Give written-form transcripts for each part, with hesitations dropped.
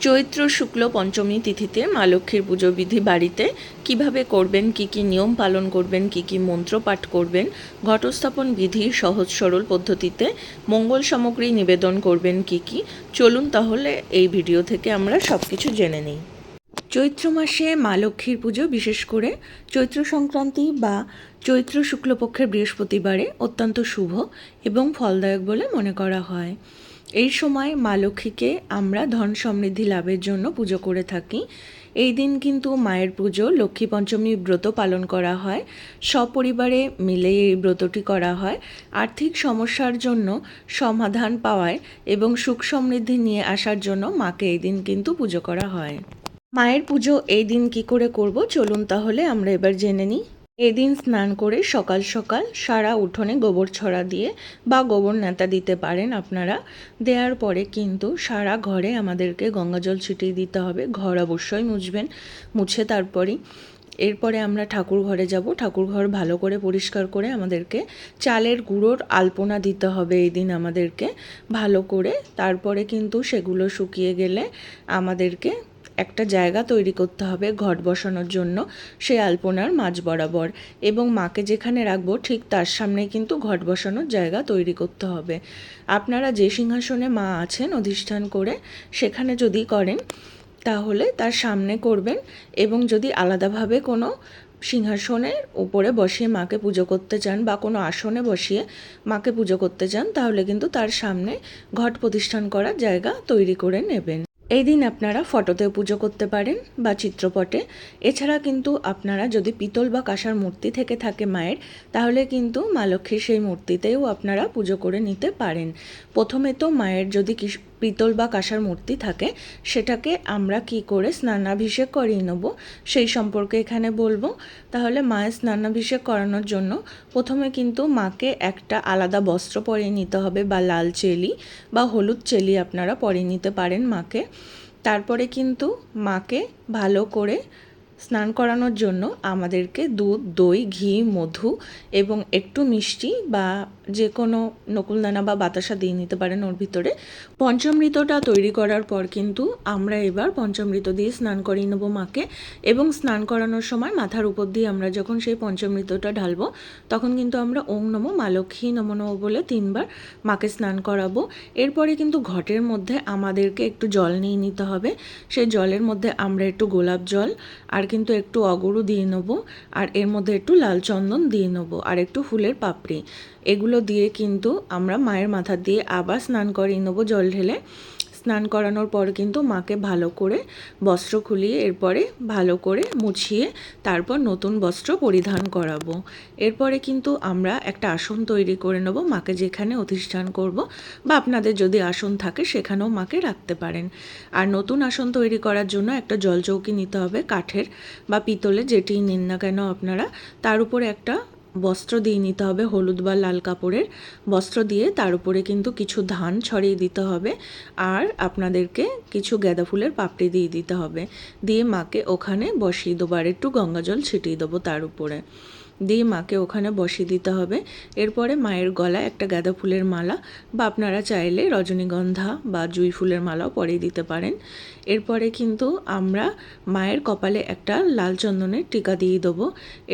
চৈত্র শুক্ল পঞ্চমী তিথিতে মা লক্ষ্মীর পুজো বিধি বাড়িতে কিভাবে করবেন, কি কি নিয়ম পালন করবেন, কি কি মন্ত্র পাঠ করবেন, ঘটস্থাপন বিধি সহজ সরল পদ্ধতিতে মঙ্গল সামগ্রী নিবেদন করবেন কি কি, চলুন তাহলে এই ভিডিও থেকে আমরা সব কিছু জেনে নিই। চৈত্র মাসে মা লক্ষ্মীর পুজো বিশেষ করে চৈত্র সংক্রান্তি বা চৈত্র শুক্লপক্ষের বৃহস্পতিবারে অত্যন্ত শুভ এবং ফলদায়ক বলে মনে করা হয়। এই সময় মা লক্ষ্মীকে আমরা ধন সমৃদ্ধি লাভের জন্য পুজো করে থাকি। এই দিন কিন্তু মায়ের পুজো লক্ষ্মী পঞ্চমী ব্রত পালন করা হয়। সপরিবারে মিলে এই ব্রতটি করা হয় আর্থিক সমস্যার জন্য সমাধান পাওয়ায় এবং সুখ সমৃদ্ধি নিয়ে আসার জন্য মাকে এই দিন কিন্তু পুজো করা হয়। মায়ের পুজো এই দিন কি করে করব, চলুন তাহলে আমরা এবার জেনে নিই। এই দিন স্নান করে সকাল সকাল সারা উঠোনে গোবর ছড়া দিয়ে বা গোবর ন্যাতা দিতে পারেন আপনারা। দেওয়ার পরে কিন্তু সারা ঘরে আমাদেরকে গঙ্গাজল ছিটিয়ে দিতে হবে। ঘর অবশ্যই মুছবেন, মুছে তারপরই এরপরে আমরা ঠাকুর ঘরে যাব। ঠাকুর ঘর ভালো করে পরিষ্কার করে আমাদেরকে চালের গুঁড়োর আলপনা দিতে হবে এই দিন আমাদেরকে ভালো করে। তারপরে কিন্তু সেগুলো শুকিয়ে গেলে আমাদেরকে একটা জায়গা তৈরি করতে হবে ঘট বসানোর জন্য, সেই আলপনার মাঝ বরাবর, এবং মাকে যেখানে রাখবো ঠিক তার সামনে কিন্তু ঘট বসানোর জায়গা তৈরি করতে হবে। আপনারা যে সিংহাসনে মা আছেন অধিষ্ঠান করে সেখানে যদি করেন তাহলে তার সামনে করবেন, এবং যদি আলাদাভাবে কোনো সিংহাসনের উপরে বসিয়ে মাকে পুজো করতে চান বা কোনো আসনে বসিয়ে মাকে পুজো করতে চান তাহলে কিন্তু তার সামনে ঘট প্রতিষ্ঠান করার জায়গা তৈরি করে নেবেন। এই দিন আপনারা ফটোতেও পুজো করতে পারেন বা চিত্রপটে। এছাড়া কিন্তু আপনারা যদি পিতল বা কাঁসার মূর্তি থেকে থাকে মায়ের, তাহলে কিন্তু মা লক্ষ্মীর সেই মূর্তিতেও আপনারা পুজো করে নিতে পারেন। প্রথমে তো মায়ের যদি পিতল বা কাঁসার মূর্তি থাকে সেটাকে আমরা কি করে স্নানাভিষেক করিয়ে নেব সেই সম্পর্কে এখানে বলবো। তাহলে মায়ের স্নানাভিষেক করানোর জন্য প্রথমে কিন্তু মাকে একটা আলাদা বস্ত্র পরিয়ে নিতে হবে, বা লাল চেলি বা হলুদ চেলি আপনারা পরিয়ে নিতে পারেন মাকে। তারপরে কিন্তু মাকে ভালো করে স্নান করানোর জন্য আমাদেরকে দুধ, দই, ঘি, মধু এবং একটু মিষ্টি বা যে কোনো নকুলদানা বা বাতাসা দিয়ে নিতে পারেন ওর ভিতরে। পঞ্চামৃতটা তৈরি করার পর কিন্তু আমরা এবার পঞ্চামৃত দিয়ে স্নান করিয়ে নেবো মাকে, এবং স্নান করানোর সময় মাথার উপর দিয়ে আমরা যখন সেই পঞ্চামৃতটা ঢালবো তখন কিন্তু আমরা ওং নমো মা লক্ষ্মী নমো নমো বলে 3 বার মাকে স্নান করাবো। এরপরে কিন্তু ঘটের মধ্যে আমাদেরকে একটু জল নিয়ে নিতে হবে। সেই জলের মধ্যে আমরা একটু গোলাপ জল আর কিন্তু একটু অগরু দিয়ে নেবো, আর এর মধ্যে একটু লাল চন্দন দিয়ে নেবো, আর একটু ফুলের পাপড়ি। এগুলো দিয়ে কিন্তু আমরা মায়ের মাথা দিয়ে আবার স্নান করিয়ে নেবো জল ঢেলে। স্নান করানোর পর কিন্তু মাকে ভালো করে বস্ত্র খুলিয়ে এরপরে ভালো করে মুছিয়ে তারপর নতুন বস্ত্র পরিধান করাবো। এরপরে কিন্তু আমরা একটা আসন তৈরি করে নেব মাকে যেখানে অধিষ্ঠান করব, বা আপনাদের যদি আসন থাকে সেখানেও মাকে রাখতে পারেন। আর নতুন আসন তৈরি করার জন্য একটা জলচৌকি নিতে হবে, কাঠের বা পিতলে যেটিই নিন না কেন আপনারা। তার উপরে একটা বস্ত্র দিয়ে নিতে হবে, হলুদ বা লাল কাপড়ের বস্ত্র দিয়ে তার উপরে কিন্তু কিছু ধান ছড়িয়ে দিতে হবে, আর আপনাদেরকে কিছু গাঁদা ফুলের পাপড়ি দিয়ে দিতে হবে। দিয়ে মাকে ওখানে বসিয়ে দেবো, আর একটু গঙ্গা জল ছিটিয়ে দেবো তার উপরে, দিয়ে মাকে ওখানে বসিয়ে দিতে হবে। এরপরে মায়ের গলায় একটা গাঁদা ফুলের মালা বা আপনারা চাইলে রজনীগন্ধা বা জুঁই ফুলের মালাও পরিয়ে দিতে পারেন। এরপরে কিন্তু আমরা মায়ের কপালে একটা লাল চন্দনের টিকা দিয়ে দেবো।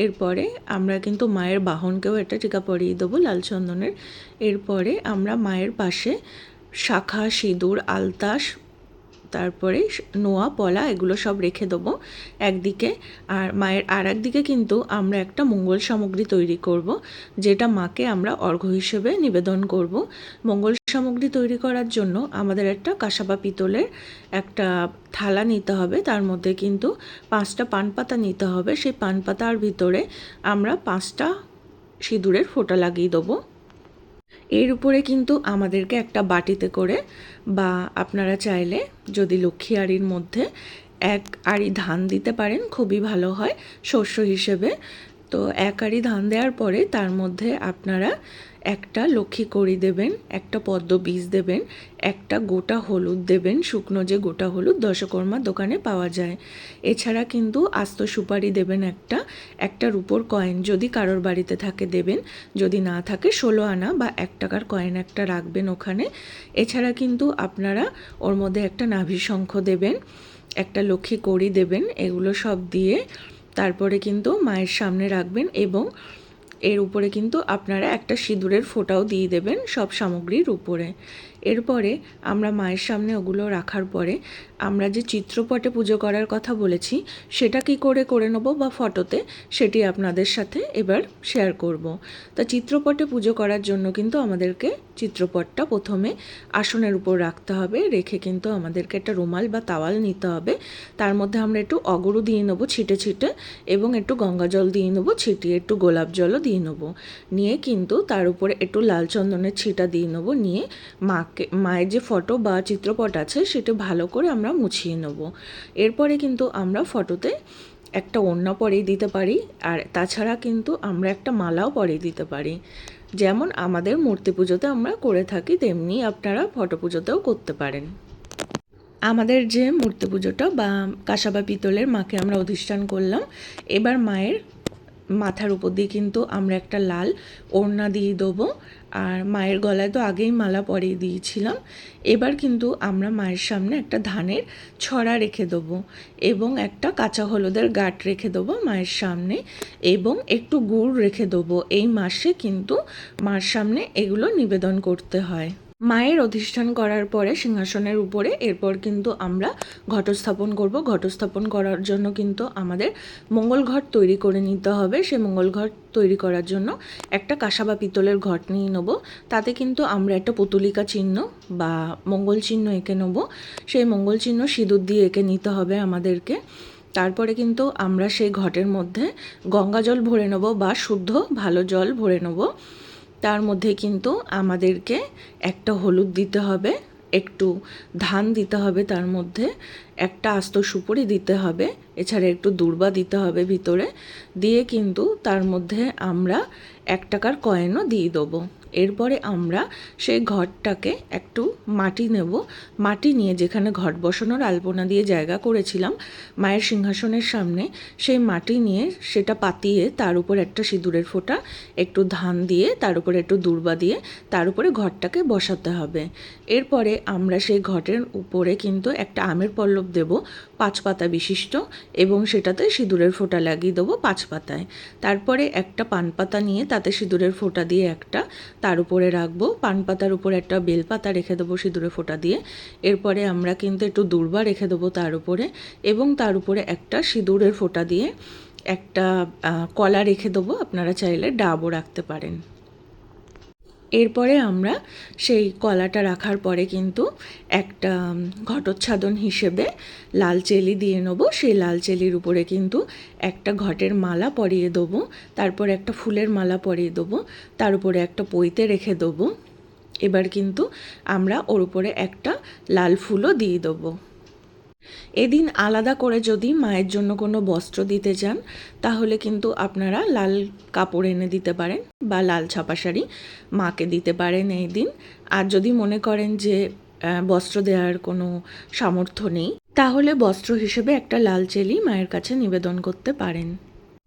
এরপরে আমরা কিন্তু মায়ের বাহনকেও একটা টিকা পরিয়ে দেবো লাল চন্দনের। এরপরে আমরা মায়ের পাশে শাখা, সিঁদুর, আলতা, তারপরে নোয়া, পলা এগুলো সব রেখে দেবো একদিকে। আর মায়ের আর একদিকে কিন্তু আমরা একটা মঙ্গল সামগ্রী তৈরি করব, যেটা মাকে আমরা অর্ঘ্য হিসেবে নিবেদন করব। মঙ্গল সামগ্রী তৈরি করার জন্য আমাদের একটা কাঁসা বা পিতলের একটা থালা নিতে হবে, তার মধ্যে কিন্তু 5টা পান পাতা নিতে হবে। সেই পান পাতার ভিতরে আমরা 5টা সিঁদুরের ফোঁটা লাগিয়ে দেবো। এর উপরে কিন্তু আমাদেরকে একটা বাটিতে করে, বা আপনারা চাইলে যদি লক্ষ্মী আঁড়ির মধ্যে 1 আঁড়ি ধান দিতে পারেন খুবই ভালো হয় শস্য হিসেবে। তো 1 আঁড়ি ধান দেওয়ার পরে তার মধ্যে আপনারা একটা লক্ষ্মী কড়ি দেবেন, একটা পদ্ম বীজ দেবেন, একটা গোটা হলুদ দেবেন, শুকনো যে গোটা হলুদ দশকর্মার দোকানে পাওয়া যায়। এছাড়া কিন্তু আস্ত সুপারি দেবেন একটা রুপোর কয়েন যদি কারোর বাড়িতে থাকে দেবেন, যদি না থাকে 16 আনা বা 1 টাকার কয়েন একটা রাখবেন ওখানে। এছাড়া কিন্তু আপনারা ওর মধ্যে একটা নাভি শঙ্খ দেবেন, একটা লক্ষ্মী কড়ি দেবেন। এগুলো সব দিয়ে তারপরে কিন্তু মায়ের সামনে রাখবেন এবং এর উপরে কিন্তু আপনারা একটা সিঁদুরের ফোঁটাও দিয়ে দেবেন সব সামগ্রীর উপরে। এরপরে আমরা মায়ের সামনে ওগুলো রাখার পরে আমরা যে চিত্রপটে পুজো করার কথা বলেছি সেটা কি করে নেব বা ফটোতে, সেটি আপনাদের সাথে এবার শেয়ার করব। তা চিত্রপটে পুজো করার জন্য কিন্তু আমাদেরকে চিত্রপটটা প্রথমে আসনের উপর রাখতে হবে, রেখে কিন্তু আমাদেরকে একটা রুমাল বা তাওয়াল নিতে হবে। তার মধ্যে আমরা একটু অগরু দিয়ে নেবো ছিটে ছিটে এবং একটু গঙ্গা জল দিয়ে নেবো ছিটিয়ে, একটু গোলাপ জলও দিয়ে নেবো। নিয়ে কিন্তু তার উপরে একটু লাল চন্দনের ছিটা দিয়ে নেবো। নিয়ে মায়ের যে ফটো বা চিত্রপট আছে সেটা ভালো করে আমরা মুছিয়ে নেব। এরপরে কিন্তু আমরা ফটোতে একটা ওড়না পরিয়ে দিতে পারি, আর তাছাড়া কিন্তু আমরা একটা মালাও পরিয়ে দিতে পারি। যেমন আমাদের মূর্তি পুজোতে আমরা করে থাকি তেমনি আপনারা ফটো পুজোতেও করতে পারেন। আমাদের যে মূর্তি পুজোটা বা কাঁসা বা পিতলের মাকে আমরা অধিষ্ঠান করলাম, এবার মায়ের মাথার উপর দিয়ে কিন্তু আমরা একটা লাল ওড়না দিয়ে দেবো। আর মায়ের গলায় তো আগেই মালা পরিয়ে দিয়েছিলাম। এবার কিন্তু আমরা মায়ের সামনে একটা ধানের ছড়া রেখে দেবো এবং একটা কাঁচা হলুদের গাঁট রেখে দেবো মায়ের সামনে এবং একটু গুড় রেখে দেবো। এই মাসে কিন্তু মার সামনে এগুলো নিবেদন করতে হয়। মায়ের অধিষ্ঠান করার পরে সিংহাসনের উপরে এরপর কিন্তু আমরা ঘটস্থাপন করব। ঘটস্থাপন করার জন্য কিন্তু আমাদের মঙ্গল ঘট তৈরি করে নিতে হবে। সেই মঙ্গল ঘট তৈরি করার জন্য একটা কাঁসা বা পিতলের ঘট নিয়ে নেব। তাতে কিন্তু আমরা একটা পুতুলিকা চিহ্ন বা মঙ্গল চিহ্ন এঁকে নেব। সেই মঙ্গল চিহ্ন সিঁদুর দিয়ে এঁকে নিতে হবে আমাদেরকে। তারপরে কিন্তু আমরা সেই ঘটের মধ্যে গঙ্গা জল ভরে নেব বা শুদ্ধ ভালো জল ভরে নেব। তার মধ্যে কিন্তু আমাদেরকে একটা হলুদ দিতে হবে, একটু ধান দিতে হবে, তার মধ্যে একটা আস্ত সুপুরি দিতে হবে, এছাড়া একটু দূর্বা দিতে হবে ভিতরে। দিয়ে কিন্তু তার মধ্যে আমরা 1 টাকার কয়েনও দিয়ে দেবো। এরপরে আমরা সেই ঘরটাকে একটু মাটি নেব। মাটি নিয়ে যেখানে ঘট বসানোর আলপনা দিয়ে জায়গা করেছিলাম মায়ের সিংহাসনের সামনে, সেই মাটি নিয়ে সেটা পাতিয়ে তার উপর একটা সিঁদুরের ফোঁটা, একটু ধান দিয়ে তার উপরে একটু দূর্বা দিয়ে তার উপরে ঘরটাকে বসাতে হবে। এরপরে আমরা সেই ঘটের উপরে কিন্তু একটা আমের পল্লব দেব 5 পাতা বিশিষ্ট এবং সেটাতে সিঁদুরের ফোঁটা লাগিয়ে দেবো 5 পাতায়। তারপরে একটা পান পাতা নিয়ে তাতে সিঁদুরের ফোঁটা দিয়ে একটা তার উপরে রাখবো। পান পাতার উপরে একটা বেলপাতা রেখে দেবো সিঁদুরের ফোঁটা দিয়ে। এরপরে আমরা কিন্তু একটু দূর্বা রেখে দেবো তার উপরে এবং তার উপরে একটা সিঁদুরের ফোঁটা দিয়ে একটা কলা রেখে দেবো। আপনারা চাইলে ডাবও রাখতে পারেন। এরপরে আমরা সেই কলাটা রাখার পরে কিন্তু একটা ঘটোচ্ছাদন হিসেবে লাল চেলি দিয়ে নেব। সেই লাল চেলির উপরে কিন্তু একটা ঘটের মালা পরিয়ে দেবো, তারপর একটা ফুলের মালা পরিয়ে দেবো, তার উপরে একটা পৈতে রেখে দেবো। এবার কিন্তু আমরা ওর উপরে একটা লাল ফুলও দিয়ে দেবো। এদিন আলাদা করে যদি মায়ের জন্য কোনো বস্ত্র দিতে চান তাহলে কিন্তু আপনারা লাল কাপড় এনে দিতে পারেন বা লাল ছাপা শাড়ি মাকে দিতে পারেন এই দিন। আর যদি মনে করেন যে বস্ত্র দেওয়ার কোনো সামর্থ্য নেই তাহলে বস্ত্র হিসেবে একটা লাল চেলি মায়ের কাছে নিবেদন করতে পারেন।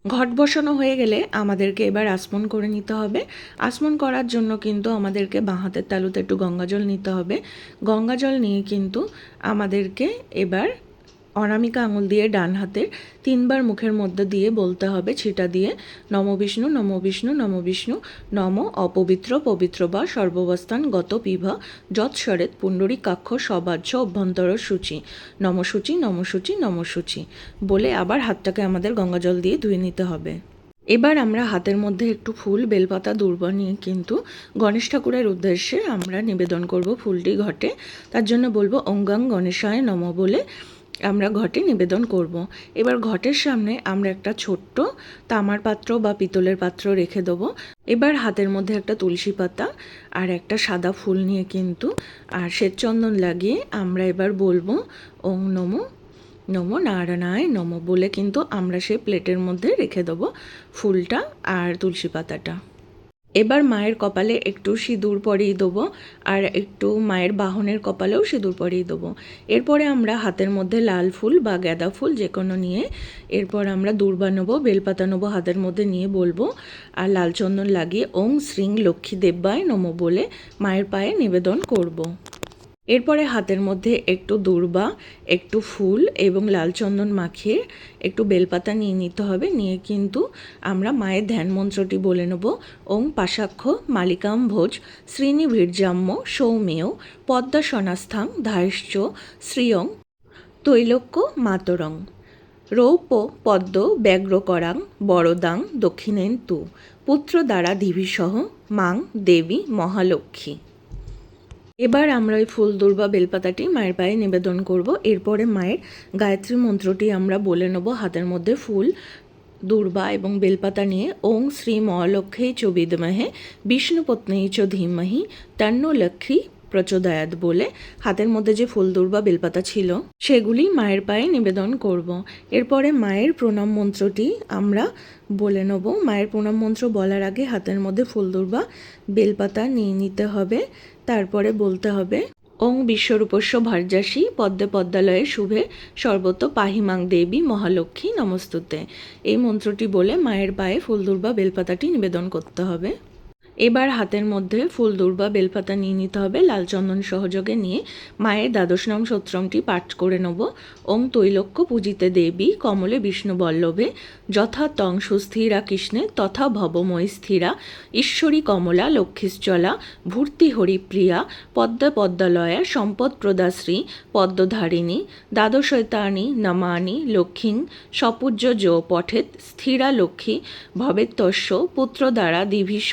ঘট বসানো হয়ে গেলে আমাদেরকে এবার আচমন করে নিতে হবে। আচমন করার জন্য কিন্তু আমাদেরকে বাঁ হাতের তালুতে একটু গঙ্গাজল নিতে হবে। গঙ্গাজল নিয়ে কিন্তু আমাদেরকে এবার অনামিকা আঙুল দিয়ে ডান হাতের 3 বার মুখের মধ্যে দিয়ে বলতে হবে ছিটা দিয়ে, নম বিষ্ণু নম বিষ্ণু নম বিষ্ণু নম অপবিত্র পবিত্র বা সর্ববস্থান গত পিভ যৎসরেত পুণ্ডরীকাক্ষ সবাহ্য অভ্যন্তর সূচি নম সূচি নম সূচি নম সূচি বলে আবার হাতটাকে আমাদের গঙ্গাজল দিয়ে ধুয়ে নিতে হবে। এবার আমরা হাতের মধ্যে একটু ফুল বেলপাতা দূর্বা নিয়ে কিন্তু গণেশ ঠাকুরের উদ্দেশ্যে আমরা নিবেদন করব ফুলটি ঘটে। তার জন্য বলবো ওং গাং গণেশায় নম বলে আমরা ঘটে নিবেদন করব। এবার ঘটের সামনে আমরা একটা ছোট্ট তামার পাত্র বা পিতলের পাত্র রেখে দেবো। এবার হাতের মধ্যে একটা তুলসী পাতা আর একটা সাদা ফুল নিয়ে কিন্তু আর শ্বেতচন্দন লাগিয়ে আমরা এবার বলবো ওং নমো নমো নারায়ণায় নমো বলে কিন্তু আমরা সেই প্লেটের মধ্যে রেখে দেবো ফুলটা আর তুলসী পাতাটা। এবার মায়ের কপালে একটু সিঁদুর পরিয়ে দেবো আর একটু মায়ের বাহনের কপালেও সিঁদুর পরিয়ে দেবো। এরপরে আমরা হাতের মধ্যে লাল ফুল বা গাঁদা ফুল যে কোনো নিয়ে এরপর আমরা দূর্বা নেবো, বেলপাতা নেবো, হাতের মধ্যে নিয়ে বলবো আর লাল চন্দন লাগিয়ে ওং শ্রীং লক্ষ্মী দেব্যায় নমো বলে মায়ের পায়ে নিবেদন করব। এরপরে হাতের মধ্যে একটু দূর্বা, একটু ফুল এবং লাল চন্দন মাখিয়ে একটু বেলপাতা নিয়ে নিতে হবে। নিয়ে কিন্তু আমরা মায়ের ধ্যান মন্ত্রটি বলে নেব। ওং পাশাক্ষ মালিকাম ভোজ শ্রীনিভীর্যাম্য সৌমেয় পদ্মাসনাস্থাং ধায়শ্চ শ্রিয়ং তৈলক্য মাতরং রৌপ্য পদ্ম ব্যগ্রকরাং বরদাং দক্ষিণেন তু পুত্র দ্বারা দিভিসহ মাং দেবী মহালক্ষ্মী। এবার আমরা ওই ফুল দূর্বা বেলপাতাটি মায়ের পায়ে নিবেদন করব। এরপরে মায়ের গায়ত্রী মন্ত্রটি আমরা বলে নেব হাতের মধ্যে ফুল দূর্বা এবং বেলপাতা নিয়ে ওং শ্রী মহালক্ষ্মী চ বিদ্মহে বিষ্ণুপত্নী চ ধীমহি তন্নো লক্ষ্মী প্রচোদয়াৎ বলে হাতের মধ্যে যে ফুল দূর্বা বেলপাতা ছিল সেগুলি মায়ের পায়ে নিবেদন করব। এরপরে মায়ের প্রণাম মন্ত্রটি আমরা বলে নেব। মায়ের প্রণাম মন্ত্র বলার আগে হাতের মধ্যে ফুল দূর্বা বেলপাতা নিয়ে নিতে হবে। তারপরে বলতে হবে ওং বিশ্বরূপস্য ভার্যাসী পদ্মে পদ্মালয়ে শুভে সর্বত পাহিমাং দেবী মহালক্ষ্মী নমস্তুতে। এই মন্ত্রটি বলে মায়ের পায়ে ফুল দূর্বা বেলপাতাটি নিবেদন করতে হবে। এবার হাতের মধ্যে ফুল দূর্বা বেলপাতা নিয়ে নিতে হবে, লাল চন্দন সহযোগে নিয়ে মায়ের দ্বাদশ নং স্তোত্রটি পাঠ করে নেব। ওং তৈলক্য পূজিতে দেবী কমলে বিষ্ণু বল্লভে যথা তং সুস্থিরা কৃষ্ণে তথা ভবময়ী স্থিরা ঈশ্বরী কমলা লক্ষ্মীশ্চলা ভূর্তি হরিপ্রিয়া পদ্মা পদ্মালয়া সম্পদ প্রদাশ্রী পদ্মধারিণী দ্বাদশৈতানি নমানি লক্ষ্মীং সপূজ্য যো পঠেত স্থিরা লক্ষ্মী ভবেত্তস্য পুত্র দ্বারা দিভিষ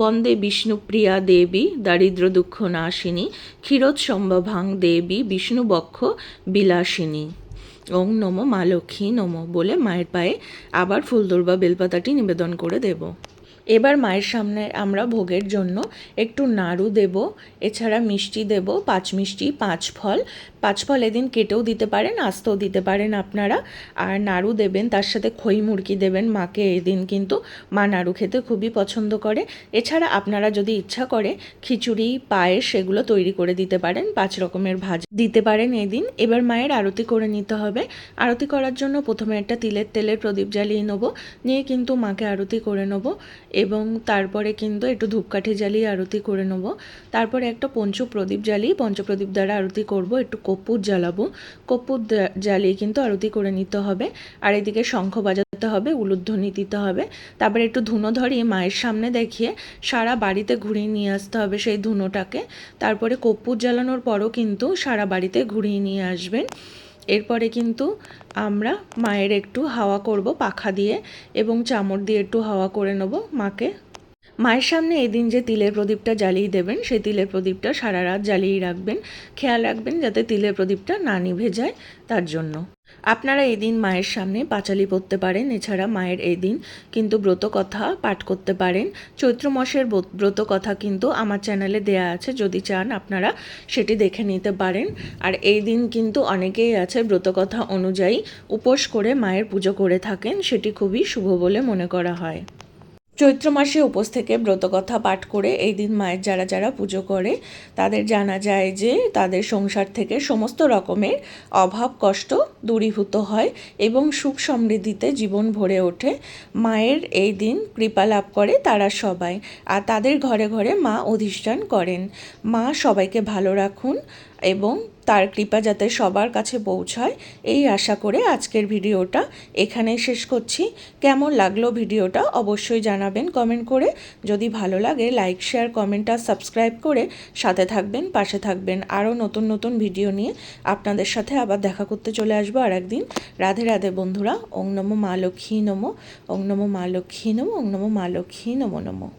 বন্দে বিষ্ণুপ্রিয়া দেবী দারিদ্র দুঃখ নাশিনী ক্ষীরোৎসম্ভভাং দেবী বিষ্ণুবক্ষ বিলাসিনী। ওং নমো মা লক্ষ্মী নমো বলে মায়ের পায়ে আবার ফুল দূর্বা বেলপাতাটি নিবেদন করে দেব। এবার মায়ের সামনে আমরা ভোগের জন্য একটু নাড়ু দেব, এছাড়া মিষ্টি দেব, 5 মিষ্টি 5 ফল। 5 ফল এদিন কেটেও দিতে পারেন, আস্তেও দিতে পারেন আপনারা। আর নাড়ু দেবেন, তার সাথে খই মুরকি দেবেন। মাকে এদিন কিন্তু মা নাড়ু খেতে খুবই পছন্দ করে। এছাড়া আপনারা যদি ইচ্ছা করে খিচুড়ি পায়েস সেগুলো তৈরি করে দিতে পারেন, 5 রকমের ভাজি দিতে পারেন এদিন। এবার মায়ের আরতি করে নিতে হবে। আরতি করার জন্য প্রথমে একটা তিলের তেলের প্রদীপ জ্বালিয়ে নেবো, নিয়ে কিন্তু মাকে আরতি করে নেবো এবং তারপরে কিন্তু একটু ধূপকাঠি জ্বালিয়ে আরতি করে নেব। তারপরে একটা পঞ্চপ্রদীপ জ্বালিয়ে পঞ্চপ্রদীপ দ্বারা আরতি করব। একটু কর্পূর জ্বালাবো, কর্পূর জ্বালিয়ে কিন্তু আরতি করে নিতে হবে। আর এদিকে শঙ্খ বাজাতে হবে, উলুধ্বনি দিতে হবে। তারপরে একটু ধুনো ধরিয়ে মায়ের সামনে দেখিয়ে সারা বাড়িতে ঘুরিয়ে নিয়ে আসতে হবে সেই ধুনোটাকে। তারপরে কর্পূর জ্বালানোর পরও কিন্তু সারা বাড়িতে ঘুরিয়ে নিয়ে আসবেন। এরপরে কিন্তু আমরা মায়ের একটু হাওয়া করব পাখা দিয়ে এবং চামড় দিয়ে একটু হাওয়া করে নেব মাকে। মায়ের সামনে এদিন যে তিলের প্রদীপটা জ্বালিয়ে দেবেন সেই তিলের প্রদীপটা সারা রাত জ্বালিয়ে রাখবেন। খেয়াল রাখবেন যাতে তিলের প্রদীপটা না নিভে যায়, তার জন্য। আপনারা এদিন মায়ের সামনে পাঁচালি পড়তে পারেন। এছাড়া মায়ের এদিন কিন্তু ব্রত কথা পাঠ করতে পারেন। চৈত্র মাসের ব্রত কথা কিন্তু আমার চ্যানেলে দেয়া আছে, যদি চান আপনারা সেটি দেখে নিতে পারেন। আর এই দিন কিন্তু অনেকেই আছে ব্রত কথা অনুযায়ী উপোস করে মায়ের পুজো করে থাকেন, সেটি খুবই শুভ বলে মনে করা হয়। চৈত্র মাসে উপোস থেকে ব্রতকথা পাঠ করে এই দিন মায়ের যারা যারা পুজো করে তাদের জানা যায় যে তাদের সংসার থেকে সমস্ত রকমের অভাব কষ্ট দূরীভূত হয় এবং সুখ সমৃদ্ধিতে জীবন ভরে ওঠে। মায়ের এই দিন কৃপা লাভ করে তারা সবাই, আর তাদের ঘরে ঘরে মা অধিষ্ঠান করেন। মা সবাইকে ভালো রাখুন এবং তার কৃপা যাতে সবার কাছে পৌঁছায়, এই আশা করে আজকের ভিডিওটা এখানেই শেষ করছি। কেমন লাগলো ভিডিওটা অবশ্যই জানাবেন কমেন্ট করে। যদি ভালো লাগে লাইক শেয়ার কমেন্ট আর সাবস্ক্রাইব করে সাথে থাকবেন, পাশে থাকবেন। আরও নতুন নতুন ভিডিও নিয়ে আপনাদের সাথে আবার দেখা করতে চলে আসবো আর একদিন। রাধে রাধে বন্ধুরা। ওং নমো মা লক্ষ্মী নমো, ওং নমো মা লক্ষ্মী নমো, ওং নমো মা লক্ষ্মী নমো নমো।